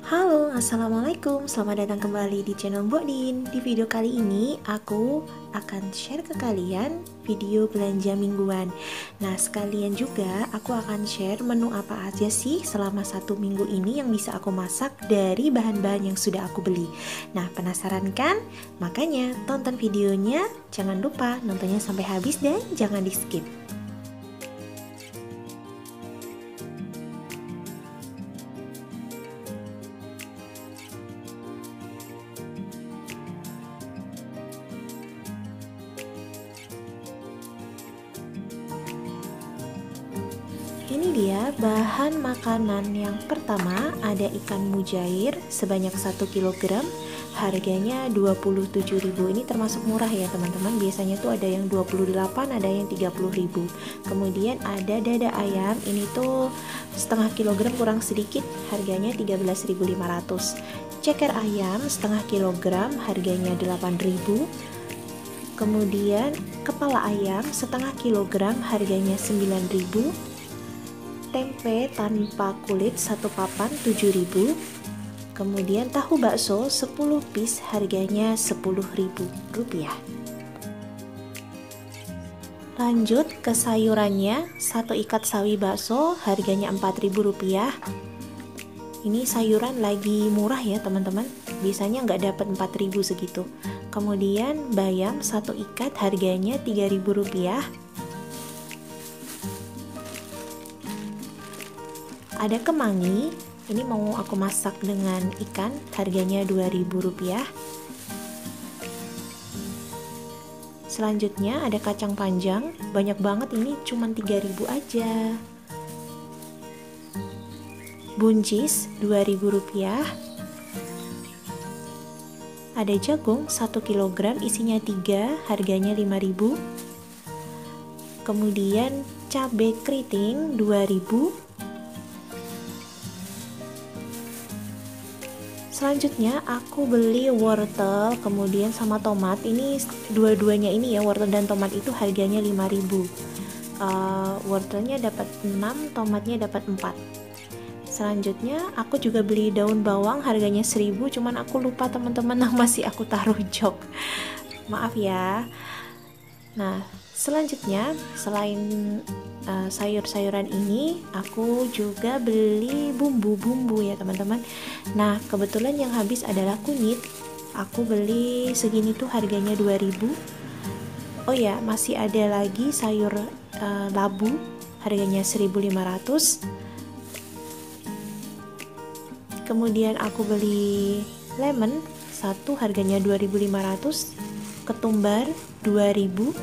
Halo, Assalamualaikum. Selamat datang kembali di channel Mbok Din. Di video kali ini, aku akan share ke kalian video belanja mingguan. Nah, sekalian juga aku akan share menu apa aja sih selama 1 minggu ini yang bisa aku masak dari bahan-bahan yang sudah aku beli. Nah, penasaran kan? Makanya tonton videonya, jangan lupa nontonnya sampai habis dan jangan di skip. Ini dia bahan makanan yang pertama, ada ikan mujair sebanyak 1 kg, harganya 27.000. Ini termasuk murah ya teman-teman, biasanya tuh ada yang 28, ada yang 30.000. Kemudian ada dada ayam, ini tuh setengah kilogram kurang sedikit, harganya 13.500. Ceker ayam setengah kilogram, harganya 8.000. Kemudian kepala ayam setengah kilogram, harganya 9.000. Tempe tanpa kulit 1 papan 7.000. Kemudian tahu bakso 10 piece, harganya 10.000 rupiah. Lanjut ke sayurannya, 1 ikat sawi bakso harganya 4.000 rupiah. Ini sayuran lagi murah ya teman-teman, biasanya nggak dapat 4.000 segitu. Kemudian bayam 1 ikat harganya 3.000 rupiah. Ada kemangi, ini mau aku masak dengan ikan, harganya 2.000 rupiah. Selanjutnya ada kacang panjang, banyak banget, ini cuma 3.000 aja. Buncis 2.000 rupiah. Ada jagung 1 kg, isinya 3, harganya 5.000. Kemudian cabai keriting 2.000. Selanjutnya aku beli wortel, kemudian sama tomat. Ini dua-duanya ini ya, wortel dan tomat itu harganya 5.000. Wortelnya dapat 6, tomatnya dapat 4. Selanjutnya aku juga beli daun bawang, harganya 1.000, cuman aku lupa teman-teman, masih aku taruh jok. Maaf ya. Nah, selanjutnya selain sayur-sayuran ini, aku juga beli bumbu-bumbu ya teman-teman. Nah, kebetulan yang habis adalah kunyit. Aku beli segini tuh harganya 2.000. Oh ya, masih ada lagi sayur labu, harganya 1.500. Kemudian aku beli lemon 1, harganya 2.500. Ketumbar 2.000.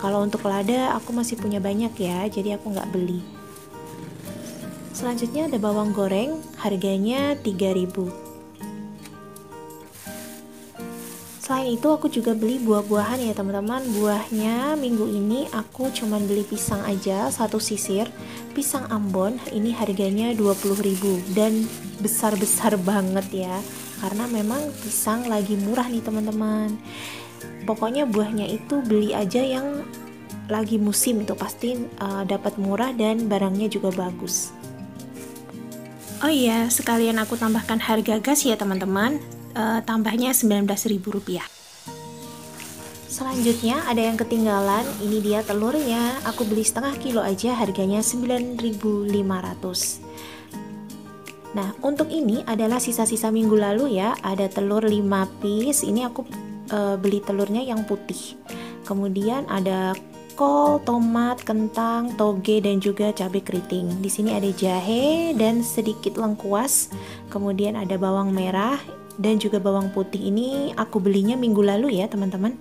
Kalau untuk lada aku masih punya banyak ya, jadi aku nggak beli. Selanjutnya ada bawang goreng, harganya 3.000. Selain itu aku juga beli buah-buahan ya teman-teman. Buahnya minggu ini aku cuman beli pisang aja, 1 sisir. Pisang Ambon, ini harganya 20.000 dan besar-besar banget ya. Karena memang pisang lagi murah nih teman-teman. Pokoknya buahnya itu beli aja yang lagi musim, itu pasti dapat murah dan barangnya juga bagus. Oh iya, sekalian aku tambahkan harga gas ya teman-teman, tambahnya 19.000 rupiah. Selanjutnya ada yang ketinggalan, ini dia telurnya. Aku beli setengah kilo aja, harganya 9.500. Nah, untuk ini adalah sisa-sisa minggu lalu ya. Ada telur 5 piece, ini aku beli telurnya yang putih. Kemudian ada kol, tomat, kentang, toge dan juga cabai keriting. Di sini ada jahe dan sedikit lengkuas. Kemudian ada bawang merah dan juga bawang putih. Ini aku belinya minggu lalu ya, teman-teman.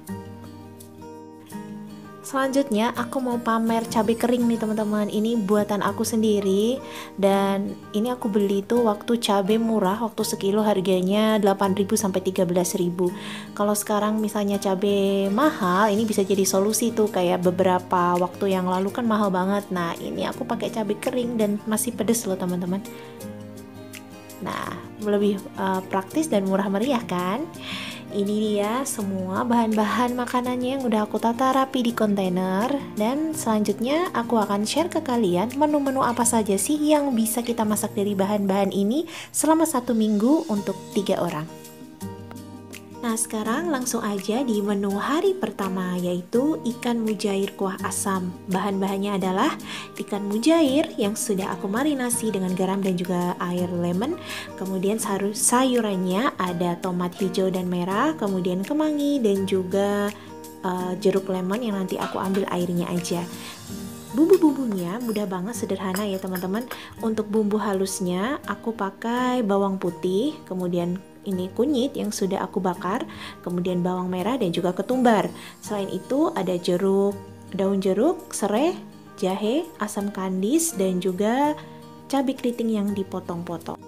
Selanjutnya aku mau pamer cabai kering nih teman-teman. Ini buatan aku sendiri dan ini aku beli tuh waktu cabai murah, waktu sekilo harganya 8.000 sampai 13.000. Kalau sekarang misalnya cabai mahal, ini bisa jadi solusi tuh, kayak beberapa waktu yang lalu kan mahal banget. Nah, ini aku pakai cabai kering dan masih pedes loh teman-teman. Nah, lebih praktis dan murah meriah kan? Ini dia semua bahan-bahan makanannya yang udah aku tata rapi di kontainer. Dan selanjutnya aku akan share ke kalian menu-menu apa saja sih yang bisa kita masak dari bahan-bahan ini selama 1 minggu untuk 3 orang. Nah, sekarang langsung aja di menu hari pertama, yaitu ikan mujair kuah asam. Bahan-bahannya adalah ikan mujair yang sudah aku marinasi dengan garam dan juga air lemon. Kemudian sayurannya ada tomat hijau dan merah, kemudian kemangi dan juga jeruk lemon yang nanti aku ambil airnya aja. Bumbu-bumbunya mudah banget, sederhana ya teman-teman. Untuk bumbu halusnya aku pakai bawang putih, kemudian ini kunyit yang sudah aku bakar, kemudian bawang merah dan juga ketumbar. Selain itu ada jeruk, daun jeruk, serai, jahe, asam kandis dan juga cabai keriting yang dipotong-potong.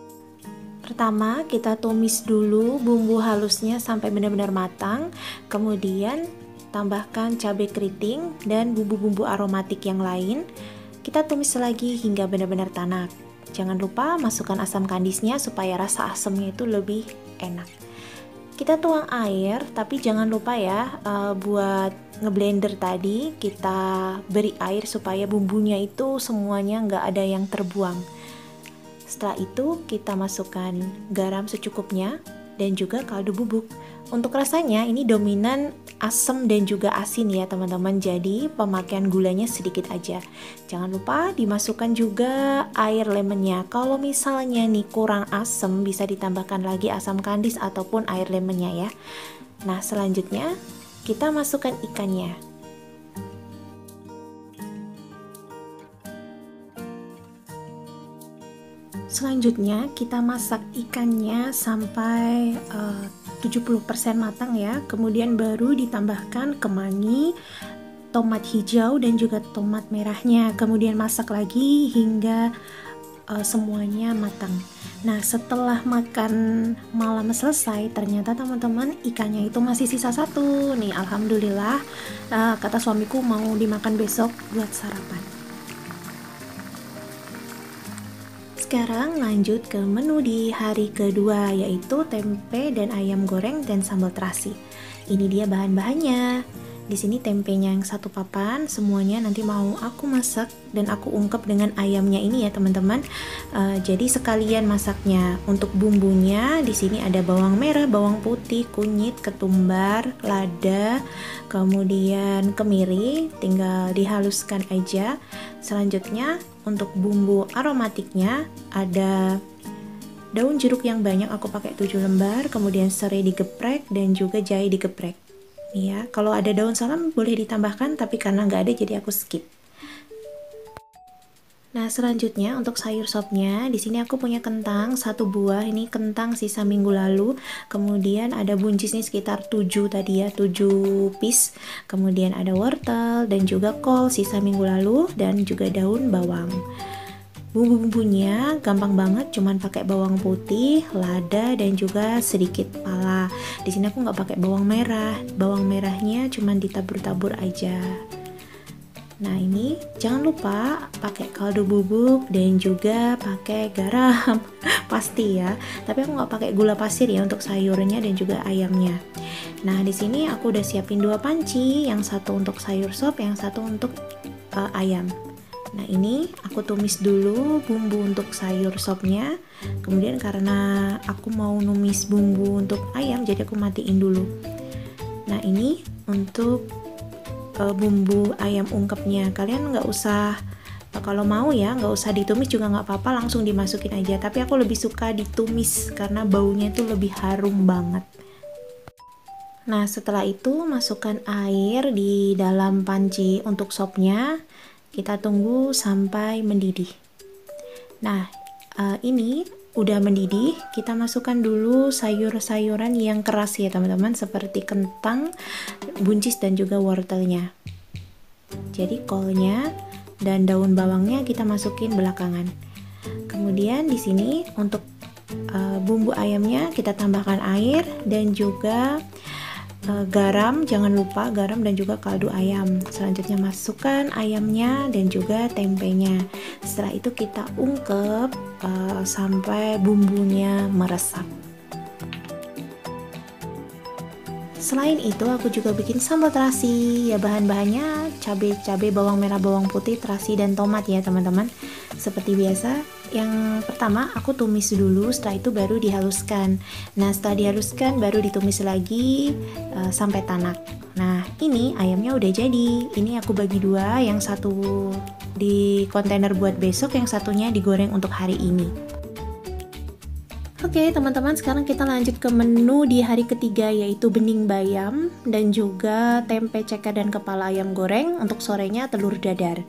Pertama kita tumis dulu bumbu halusnya sampai benar-benar matang, kemudian tambahkan cabai keriting dan bumbu-bumbu aromatik yang lain. Kita tumis lagi hingga benar-benar tanak. Jangan lupa masukkan asam kandisnya supaya rasa asamnya itu lebih enak. Kita tuang air, tapi jangan lupa ya buat ngeblender tadi kita beri air supaya bumbunya itu semuanya nggak ada yang terbuang. Setelah itu kita masukkan garam secukupnya dan juga kaldu bubuk. Untuk rasanya ini dominan asam dan juga asin ya teman-teman, jadi pemakaian gulanya sedikit aja. Jangan lupa dimasukkan juga air lemonnya. Kalau misalnya nih kurang asam, bisa ditambahkan lagi asam kandis ataupun air lemonnya ya. Nah, selanjutnya kita masukkan ikannya. Selanjutnya kita masak ikannya sampai 70% matang ya. Kemudian baru ditambahkan kemangi, tomat hijau dan juga tomat merahnya. Kemudian masak lagi hingga semuanya matang. Nah, setelah makan malam selesai, ternyata teman-teman ikannya itu masih sisa satu. Nih, alhamdulillah kata suamiku mau dimakan besok buat sarapan. Sekarang lanjut ke menu di hari kedua, yaitu tempe dan ayam goreng dan sambal terasi. Ini dia bahan-bahannya. Di sini tempenya yang 1 papan, semuanya nanti mau aku masak dan aku ungkep dengan ayamnya ini ya teman-teman. Jadi sekalian masaknya. Untuk bumbunya di sini ada bawang merah, bawang putih, kunyit, ketumbar, lada, kemudian kemiri, tinggal dihaluskan aja. Selanjutnya untuk bumbu aromatiknya ada daun jeruk yang banyak, aku pakai 7 lembar, kemudian serai digeprek dan juga jahe digeprek. Nih ya, kalau ada daun salam boleh ditambahkan, tapi karena nggak ada jadi aku skip. Nah, selanjutnya untuk sayur sopnya, di sini aku punya kentang 1 buah, ini kentang sisa minggu lalu. Kemudian ada buncis nih sekitar 7 tadi ya, 7 piece. Kemudian ada wortel dan juga kol sisa minggu lalu dan juga daun bawang. Bumbu-bumbunya gampang banget, cuman pakai bawang putih, lada dan juga sedikit pala. Di sini aku nggak pakai bawang merah, bawang merahnya cuman ditabur-tabur aja. Nah, ini jangan lupa pakai kaldu bubuk dan juga pakai garam pasti ya. Tapi aku nggak pakai gula pasir ya untuk sayurnya dan juga ayamnya. Nah, di sini aku udah siapin 2 panci, yang satu untuk sayur sop, yang satu untuk ayam. Nah, ini aku tumis dulu bumbu untuk sayur sopnya. Kemudian karena aku mau numis bumbu untuk ayam, jadi aku matiin dulu. Nah, ini untuk bumbu ayam ungkepnya. Kalian nggak usah, kalau mau ya nggak usah ditumis juga nggak apa-apa, langsung dimasukin aja. Tapi aku lebih suka ditumis karena baunya itu lebih harum banget. Nah, setelah itu masukkan air di dalam panci untuk sopnya. Kita tunggu sampai mendidih. Nah, ini udah mendidih, kita masukkan dulu sayur-sayuran yang keras ya teman-teman, seperti kentang, buncis dan juga wortelnya. Jadi kolnya dan daun bawangnya kita masukin belakangan. Kemudian di sini untuk bumbu ayamnya kita tambahkan air dan juga garam, jangan lupa garam dan juga kaldu ayam. Selanjutnya masukkan ayamnya dan juga tempenya. Setelah itu kita ungkep sampai bumbunya meresap. Selain itu aku juga bikin sambal terasi. Ya bahan-bahannya cabai, bawang merah, bawang putih, terasi dan tomat ya teman-teman. Seperti biasa, yang pertama aku tumis dulu, setelah itu baru dihaluskan. Nah, setelah dihaluskan baru ditumis lagi sampai tanak. Nah, ini ayamnya udah jadi. Ini aku bagi dua, yang satu di kontainer buat besok, yang satunya digoreng untuk hari ini. Oke teman-teman, sekarang kita lanjut ke menu di hari ketiga, yaitu bening bayam dan juga tempe ceker dan kepala ayam goreng. Untuk sorenya telur dadar.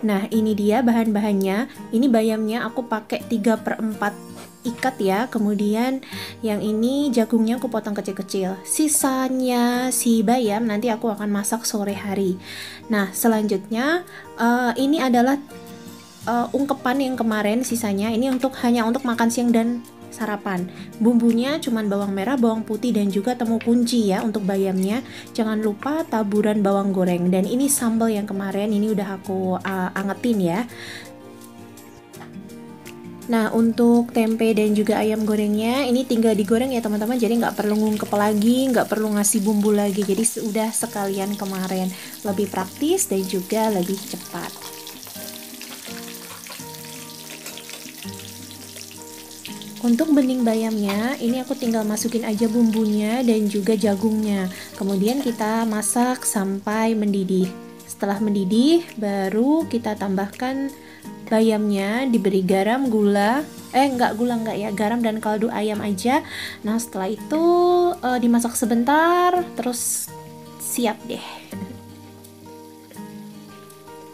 Nah ini dia bahan-bahannya. Ini bayamnya aku pakai 3/4 ikat ya, kemudian yang ini jagungnya aku potong kecil-kecil. Sisanya si bayam nanti aku akan masak sore hari. Nah selanjutnya ini adalah ungkepan yang kemarin, sisanya ini hanya untuk makan siang dan sarapan. Bumbunya cuman bawang merah, bawang putih dan juga temu kunci ya untuk bayamnya. Jangan lupa taburan bawang goreng. Dan ini sambal yang kemarin, ini udah aku angetin ya. Nah untuk tempe dan juga ayam gorengnya ini tinggal digoreng ya teman-teman, jadi nggak perlu ngungkep lagi, nggak perlu ngasih bumbu lagi, jadi sudah sekalian kemarin. Lebih praktis dan juga lebih cepat. Untuk bening bayamnya, ini aku tinggal masukin aja bumbunya dan juga jagungnya. Kemudian kita masak sampai mendidih. Setelah mendidih, baru kita tambahkan bayamnya, diberi garam, gula. Enggak ya, garam dan kaldu ayam aja. Nah, setelah itu dimasak sebentar, terus siap deh.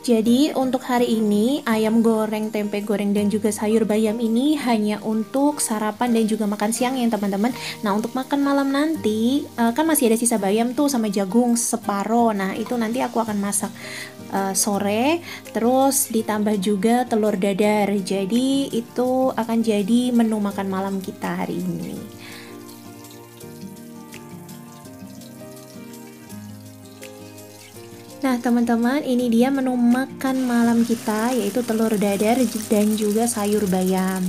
Jadi untuk hari ini ayam goreng, tempe goreng dan juga sayur bayam ini hanya untuk sarapan dan juga makan siang ya teman-teman. Nah untuk makan malam nanti kan masih ada sisa bayam tuh sama jagung separo. Nah itu nanti aku akan masak sore, terus ditambah juga telur dadar. Jadi itu akan jadi menu makan malam kita hari ini. Nah teman-teman, ini dia menu makan malam kita, yaitu telur dadar dan juga sayur bayam.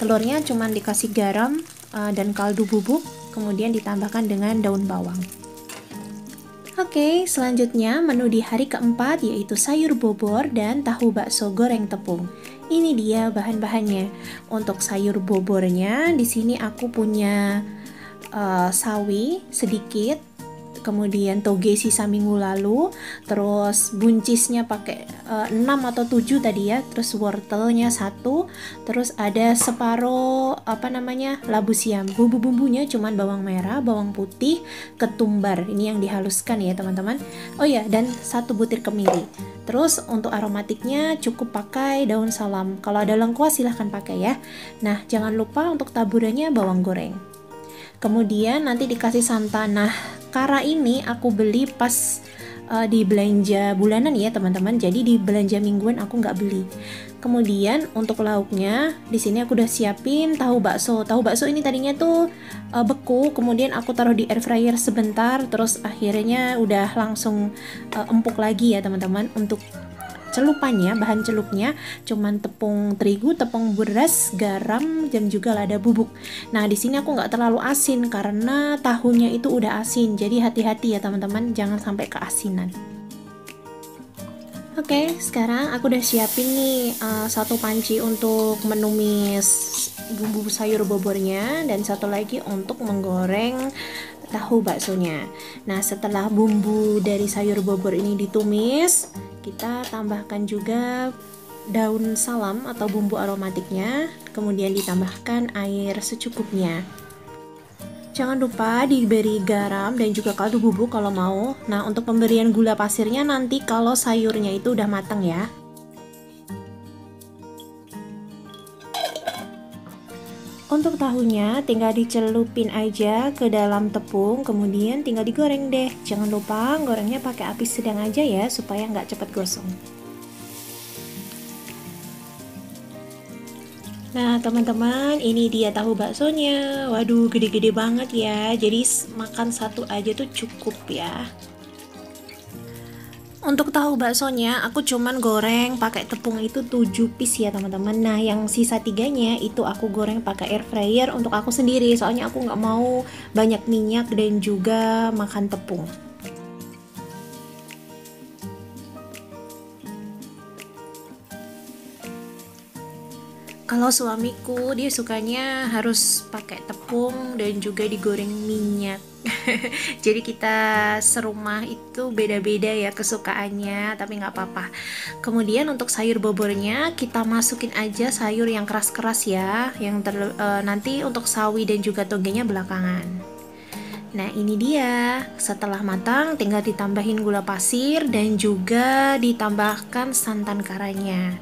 Telurnya cuma dikasih garam dan kaldu bubuk, kemudian ditambahkan dengan daun bawang. Oke, selanjutnya menu di hari keempat yaitu sayur bobor dan tahu bakso goreng tepung. Ini dia bahan-bahannya. Untuk sayur bobornya, di sini aku punya sawi sedikit, kemudian toge sisa minggu lalu, terus buncisnya pakai 6 atau 7 tadi ya, terus wortelnya 1, terus ada separuh labu siam. Bumbu-bumbunya cuman bawang merah, bawang putih, ketumbar. Ini yang dihaluskan ya teman-teman. Oh ya, dan 1 butir kemiri. Terus untuk aromatiknya cukup pakai daun salam. Kalau ada lengkuas silahkan pakai ya. Nah, jangan lupa untuk taburannya bawang goreng. Kemudian nanti dikasih santan. Nah, kara ini aku beli pas di belanja bulanan ya teman-teman. Jadi di belanja mingguan aku nggak beli. Kemudian untuk lauknya di sini aku udah siapin tahu bakso. Tahu bakso ini tadinya tuh beku, kemudian aku taruh di air fryer sebentar, terus akhirnya udah langsung empuk lagi ya teman-teman. Untuk celupannya, bahan celupnya cuman tepung terigu, tepung beras, garam dan juga lada bubuk. Nah di sini aku nggak terlalu asin karena tahunya itu udah asin, jadi hati-hati ya teman-teman, jangan sampai keasinan. Oke, sekarang aku udah siapin nih 1 panci untuk menumis bumbu sayur bobornya dan 1 lagi untuk menggoreng tahu baksonya. Nah setelah bumbu dari sayur bobor ini ditumis, kita tambahkan juga daun salam atau bumbu aromatiknya, kemudian ditambahkan air secukupnya. Jangan lupa diberi garam dan juga kaldu bubuk kalau mau. Nah untuk pemberian gula pasirnya nanti kalau sayurnya itu udah matang ya. Untuk tahunya tinggal dicelupin aja ke dalam tepung, kemudian tinggal digoreng deh. Jangan lupa gorengnya pakai api sedang aja ya, supaya nggak cepat gosong. Nah teman-teman, ini dia tahu baksonya. Waduh, gede-gede banget ya. Jadi makan 1 aja tuh cukup ya. Untuk tahu baksonya, aku cuman goreng pakai tepung itu 7 piece ya teman-teman. Nah, yang sisa 3-nya itu aku goreng pakai air fryer untuk aku sendiri. Soalnya aku nggak mau banyak minyak dan juga makan tepung. Kalau suamiku dia sukanya harus pakai tepung dan juga digoreng minyak. Jadi kita serumah itu beda-beda ya kesukaannya, tapi nggak apa-apa. Kemudian untuk sayur bobornya kita masukin aja sayur yang keras-keras ya, yang nanti untuk sawi dan juga togenya belakangan. Nah ini dia, setelah matang tinggal ditambahin gula pasir dan juga ditambahkan santan karanya.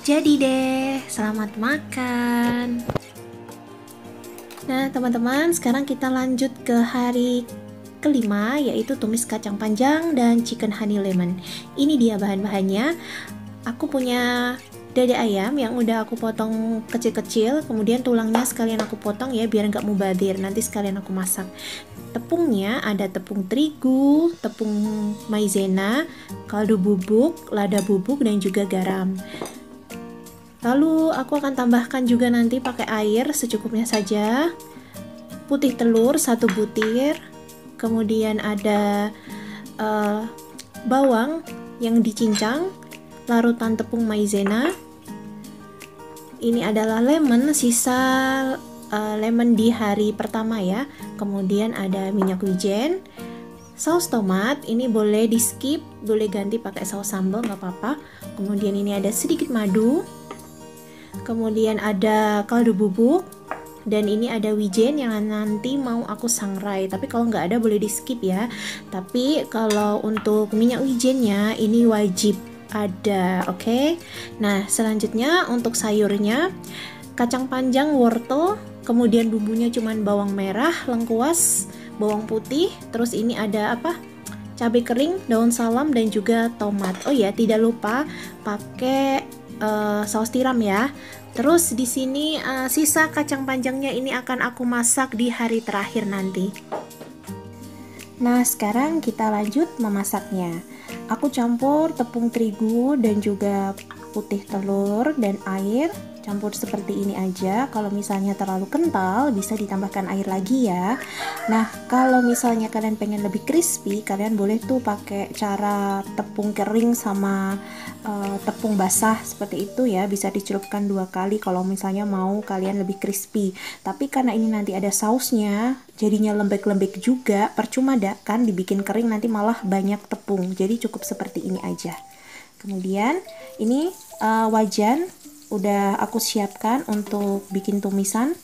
Jadi deh, selamat makan. Nah teman-teman, sekarang kita lanjut ke hari kelima, yaitu tumis kacang panjang dan chicken honey lemon. Ini dia bahan-bahannya. Aku punya dada ayam yang udah aku potong kecil-kecil, kemudian tulangnya sekalian aku potong ya biar nggak mubazir, nanti sekalian aku masak. Tepungnya ada tepung terigu, tepung maizena, kaldu bubuk, lada bubuk, dan juga garam. Lalu aku akan tambahkan juga nanti pakai air secukupnya saja. Putih telur 1 butir. Kemudian ada bawang yang dicincang, larutan tepung maizena. Ini adalah lemon, sisa lemon di hari pertama ya. Kemudian ada minyak wijen. Saus tomat ini boleh di skip, boleh ganti pakai saus sambal nggak apa-apa. Kemudian ini ada sedikit madu. Kemudian ada kaldu bubuk, dan ini ada wijen yang nanti mau aku sangrai, tapi kalau nggak ada boleh di skip ya. Tapi kalau untuk minyak wijennya ini wajib ada, oke? Nah selanjutnya untuk sayurnya, kacang panjang, wortel, kemudian bumbunya cuman bawang merah, lengkuas, bawang putih, terus ini ada apa? Cabai kering, daun salam, dan juga tomat. Oh ya, tidak lupa pakai saus tiram ya. Terus di sini sisa kacang panjangnya ini akan aku masak di hari terakhir nanti. Nah, sekarang kita lanjut memasaknya. Aku campur tepung terigu dan juga putih telur dan air, campur seperti ini aja. Kalau misalnya terlalu kental bisa ditambahkan air lagi ya. Nah kalau misalnya kalian pengen lebih crispy, kalian boleh tuh pakai cara tepung kering sama tepung basah seperti itu ya, bisa dicelupkan 2 kali kalau misalnya mau kalian lebih crispy. Tapi karena ini nanti ada sausnya jadinya lembek-lembek juga, percuma dah kan dibikin kering, nanti malah banyak tepung. Jadi cukup seperti ini aja. Kemudian ini wajan udah aku siapkan untuk bikin tumisan.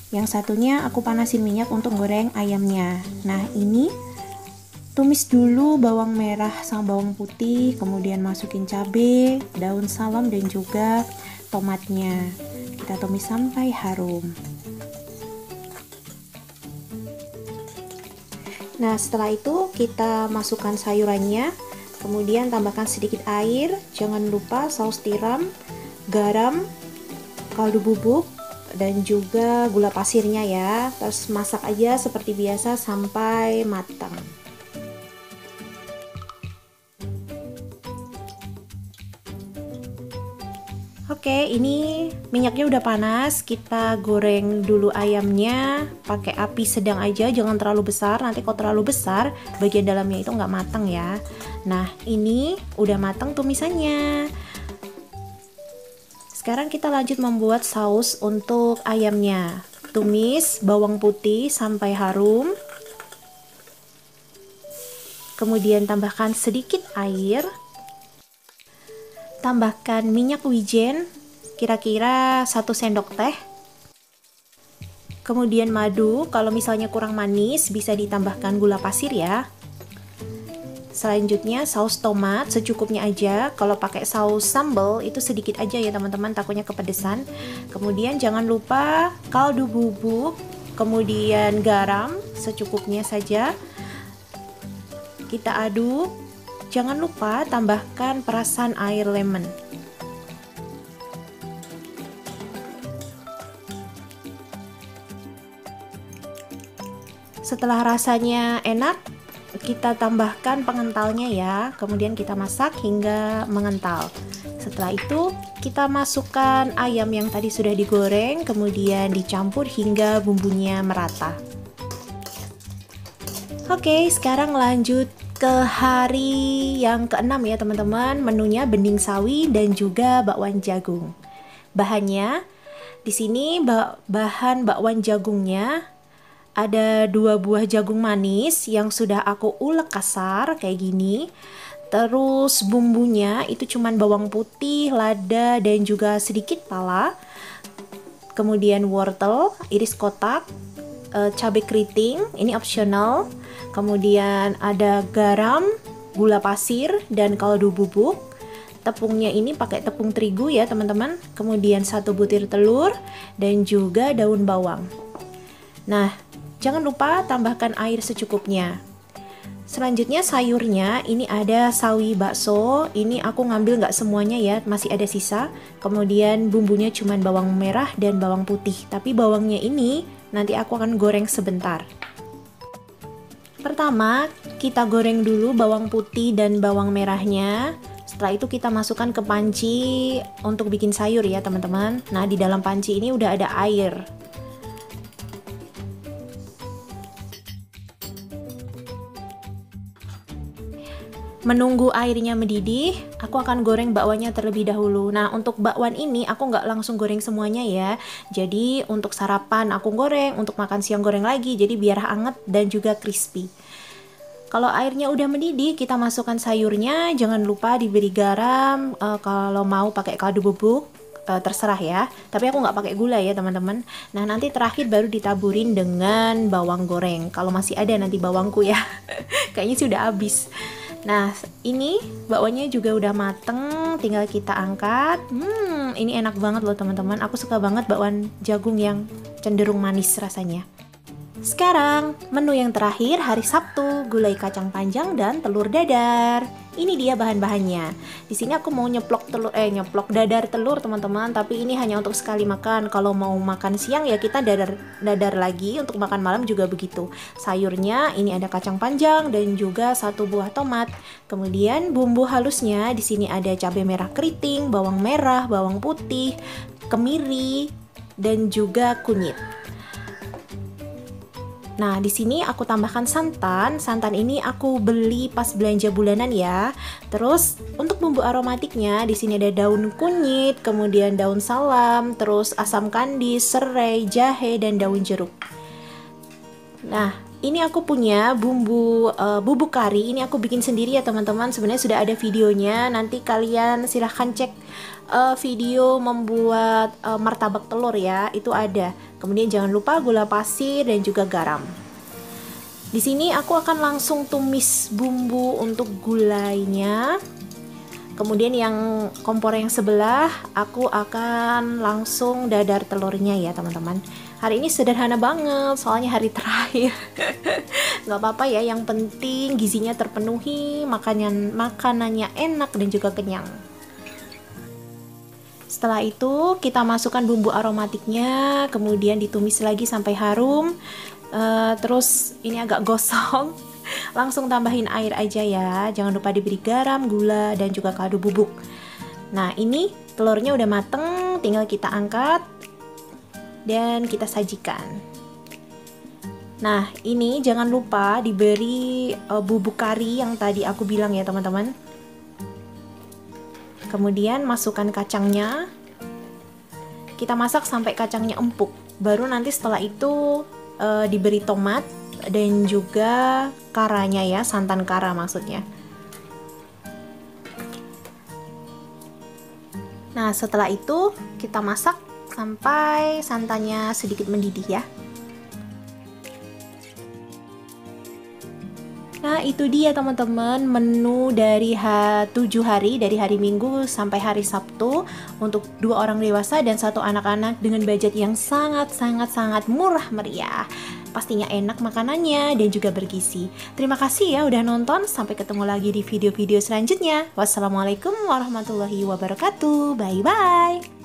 Yang satunya aku panasin minyak untuk goreng ayamnya. Nah ini tumis dulu bawang merah sama bawang putih, kemudian masukin cabai, daun salam, dan juga tomatnya. Kita tumis sampai harum. Nah setelah itu kita masukkan sayurannya. Kemudian tambahkan sedikit air, jangan lupa saus tiram, garam, kaldu bubuk, dan juga gula pasirnya ya. Terus masak aja seperti biasa sampai matang. Oke, ini minyaknya udah panas. Kita goreng dulu ayamnya pakai api sedang aja, jangan terlalu besar. Nanti kalau terlalu besar, bagian dalamnya itu nggak matang ya. Nah, ini udah matang tumisannya. Sekarang kita lanjut membuat saus untuk ayamnya. Tumis bawang putih sampai harum. Kemudian tambahkan sedikit air. Tambahkan minyak wijen kira-kira 1 sendok teh. Kemudian madu, kalau misalnya kurang manis bisa ditambahkan gula pasir ya. Selanjutnya saus tomat secukupnya aja. Kalau pakai saus sambal itu sedikit aja ya teman-teman, takutnya kepedesan. Kemudian jangan lupa kaldu bubuk, kemudian garam secukupnya saja. Kita aduk. Jangan lupa tambahkan perasan air lemon. Setelah rasanya enak, kita tambahkan pengentalnya ya, kemudian kita masak hingga mengental. Setelah itu kita masukkan ayam yang tadi sudah digoreng, kemudian dicampur hingga bumbunya merata. Oke, sekarang lanjut ke hari yang ke-6 ya teman-teman. Menunya bening sawi dan juga bakwan jagung. Bahannya di sini bahan bakwan jagungnya ada 2 buah jagung manis yang sudah aku ulek kasar kayak gini. Terus bumbunya itu cuman bawang putih, lada, dan juga sedikit pala. Kemudian wortel, iris kotak, cabai keriting, ini optional. Kemudian ada garam, gula pasir, dan kaldu bubuk. Tepungnya ini pakai tepung terigu ya teman-teman. Kemudian 1 butir telur dan juga daun bawang. Nah, jangan lupa tambahkan air secukupnya. Selanjutnya sayurnya, ini ada sawi bakso. Ini aku ngambil nggak semuanya ya, masih ada sisa. Kemudian bumbunya cuman bawang merah dan bawang putih. Tapi bawangnya ini nanti aku akan goreng sebentar. Pertama, kita goreng dulu bawang putih dan bawang merahnya. Setelah itu kita masukkan ke panci untuk bikin sayur ya teman-teman. Nah, di dalam panci ini udah ada air. Menunggu airnya mendidih, aku akan goreng bakwannya terlebih dahulu. Nah, untuk bakwan ini aku nggak langsung goreng semuanya ya. Jadi untuk sarapan aku goreng, untuk makan siang goreng lagi. Jadi biar hangat dan juga crispy. Kalau airnya udah mendidih, kita masukkan sayurnya. Jangan lupa diberi garam. Kalau mau pakai kaldu bubuk, terserah ya. Tapi aku nggak pakai gula ya teman-teman. Nah, nanti terakhir baru ditaburin dengan bawang goreng. Kalau masih ada nanti bawangku ya. Kayaknya sih udah habis. Nah, ini bakwannya juga udah mateng, tinggal kita angkat. Ini enak banget loh teman-teman. Aku suka banget bakwan jagung yang cenderung manis rasanya. Sekarang, menu yang terakhir hari Sabtu, gulai kacang panjang dan telur dadar. Ini dia bahan-bahannya. Di sini aku mau nyeplok dadar telur teman-teman, tapi ini hanya untuk sekali makan. Kalau mau makan siang ya kita dadar lagi, untuk makan malam juga begitu. Sayurnya ini ada kacang panjang dan juga 1 buah tomat. Kemudian bumbu halusnya di sini ada cabai merah keriting, bawang merah, bawang putih, kemiri, dan juga kunyit. Nah, di sini aku tambahkan santan. Santan ini aku beli pas belanja bulanan ya. Terus untuk bumbu aromatiknya di sini ada daun kunyit, kemudian daun salam, terus asam kandis, serai, jahe, dan daun jeruk. Nah, ini aku punya bumbu bubuk kari. Ini aku bikin sendiri ya teman-teman. Sebenarnya sudah ada videonya. Nanti kalian silahkan cek video membuat martabak telur ya. Itu ada. Kemudian jangan lupa gula pasir dan juga garam. Di sini aku akan langsung tumis bumbu untuk gulainya. Kemudian yang kompor yang sebelah aku akan langsung dadar telurnya ya teman-teman. Hari ini sederhana banget, soalnya hari terakhir. Nggak apa-apa ya, yang penting gizinya terpenuhi, makanannya enak dan juga kenyang. Setelah itu kita masukkan bumbu aromatiknya, kemudian ditumis lagi sampai harum. Terus ini agak gosong, langsung tambahin air aja ya. Jangan lupa diberi garam, gula, dan juga kaldu bubuk. Nah, ini telurnya udah mateng, tinggal kita angkat dan kita sajikan. Nah, ini jangan lupa diberi bubuk kari yang tadi aku bilang ya teman-teman. Kemudian masukkan kacangnya. Kita masak sampai kacangnya empuk. Baru nanti setelah itu diberi tomat dan juga karanya ya, santan kara maksudnya. Nah, setelah itu kita masak sampai santannya sedikit mendidih ya. Nah, itu dia teman-teman menu dari 7 hari, dari hari Minggu sampai hari Sabtu untuk 2 orang dewasa dan 1 anak-anak dengan budget yang sangat murah meriah. Pastinya enak makanannya dan juga bergizi. Terima kasih ya udah nonton, sampai ketemu lagi di video-video selanjutnya. Wassalamualaikum warahmatullahi wabarakatuh. Bye-bye.